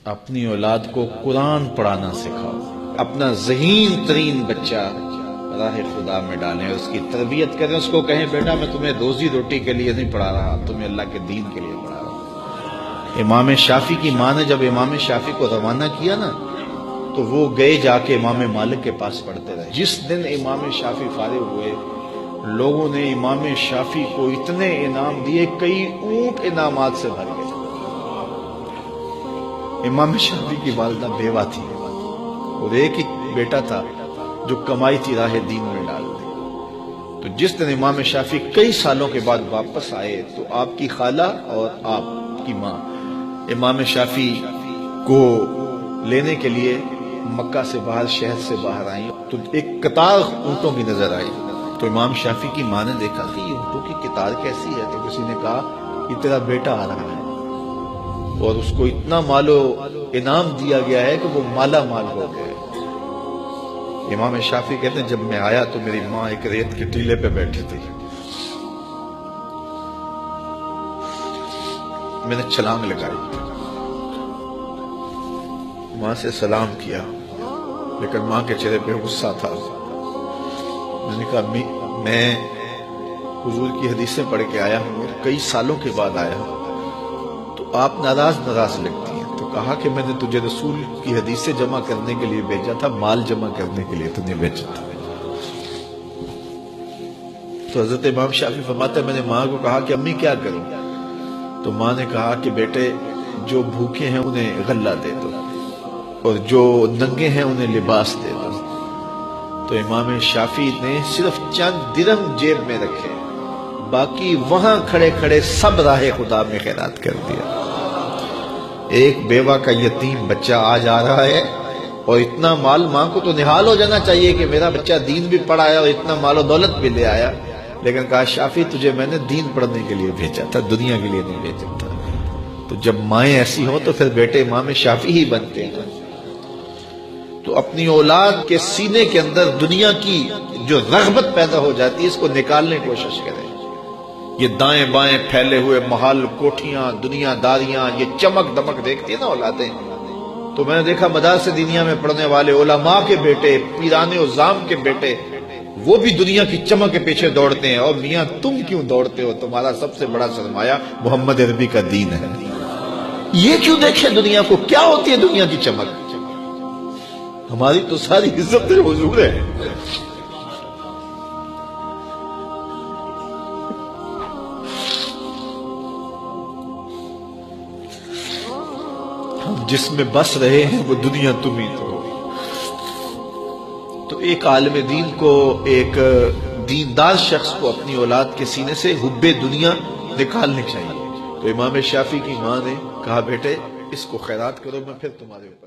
اپنی اولاد کو قرآن پڑھانا سکھاؤ، اپنا ذہین ترین بچہ راہ خدا میں ڈالیں، اس کی تربیت کریں، اس کو کہیں بیٹا میں تمہیں روزی روٹی کے لیے نہیں پڑھا رہا، تمہیں اللہ کے دین کے لیے پڑھا رہا ہوں۔ امام شافعی کی ماں نے جب امام شافعی کو روانہ کیا نا تو وہ گئے جا کے امام مالک کے پاس پڑھتے رہے۔ جس دن امام شافعی فارغ ہوئے لوگوں نے امام شافعی کو اتنے انعام دیے، کئی اونٹ انعامات سے بھر گئے۔ امام شافعی کی والدہ بیوہ تھی اور ایک ہی بیٹا تھا جو کمائی تھی راہ دین میں ڈال دی۔ تو جس دن امام شافعی کئی سالوں کے بعد واپس آئے تو آپ کی خالہ اور آپ کی ماں امام شافعی کو لینے کے لیے مکہ سے باہر، شہر سے باہر آئیں تو ایک قطار اونٹوں کی نظر آئی۔ تو امام شافعی کی ماں نے دیکھا کہ یہ اونٹوں کی قطار کیسی ہے، تو کسی نے کہا یہ تیرا بیٹا آ رہا ہے اور اس کو اتنا مال و انعام دیا گیا ہے کہ وہ مالا مال ہو گئے۔ امام شافعی کہتے ہیں جب میں آیا تو میری ماں ایک ریت کے ٹیلے پہ بیٹھی تھی، میں نے چھلانگ لگائی، ماں سے سلام کیا، لیکن ماں کے چہرے پہ غصہ تھا۔ میں نے کہا امی میں حضور کی حدیثیں پڑھ کے آیا ہوں اور کئی سالوں کے بعد آیا ہوں، تو آپ ناراض لگتی ہیں۔ تو کہا کہ میں نے تجھے رسول کی حدیثیں جمع کرنے کے لیے بھیجا تھا، مال جمع کرنے کے لیے تو نہیں بھیجا تھا۔ تو حضرت امام شافعی فرماتے ہیں میں نے ماں کو کہا کہ امی کیا کروں، تو ماں نے کہا کہ بیٹے جو بھوکے ہیں انہیں غلہ دے دو اور جو ننگے ہیں انہیں لباس دے دو۔ تو امام شافعی نے صرف چند درہم جیب میں رکھے، باقی وہاں کھڑے کھڑے سب راہ خدا میں خیرات کر دیا۔ ایک بیوہ کا یتیم بچہ آج آ رہا ہے اور اتنا مال، ماں کو تو نہال ہو جانا چاہیے کہ میرا بچہ دین بھی پڑھایا اور اتنا مال و دولت بھی لے آیا، لیکن کہا شافعی تجھے میں نے دین پڑھنے کے لیے بھیجا تھا، دنیا کے لیے نہیں بھیجا تھا۔ تو جب مائیں ایسی ہوں تو پھر بیٹے امام شافعی ہی بنتے ہیں۔ تو اپنی اولاد کے سینے کے اندر دنیا کی جو رغبت پیدا ہو جاتی ہے اس کو نکالنے کی کوشش کریں۔ یہ دائیں بائیں پھیلے ہوئے محل، کوٹھیاں، دنیا داریاں، یہ چمک دمک دیکھتی ہیں نا اولادیں، تو میں نے دیکھا مدارس دینیہ میں پڑھنے والے علماء کے بیٹے، پیران عظام کے بیٹے، وہ بھی دنیا کی چمک کے پیچھے دوڑتے ہیں۔ اور میاں تم کیوں دوڑتے ہو؟ تمہارا سب سے بڑا سرمایہ محمد عربی کا دین ہے۔ یہ کیوں دیکھیں دنیا کو؟ کیا ہوتی ہے دنیا کی چمک؟ ہماری تو ساری عزت حضور ہے۔ ہم جس میں بس رہے ہیں وہ دنیا تم ہی تو ہو۔ تو ایک عالم دین کو، ایک دیندار شخص کو اپنی اولاد کے سینے سے حب دنیا نکالنی چاہیے۔ تو امام شافعی کی ماں نے کہا بیٹے اس کو خیرات کرو، میں پھر تمہارے اوپر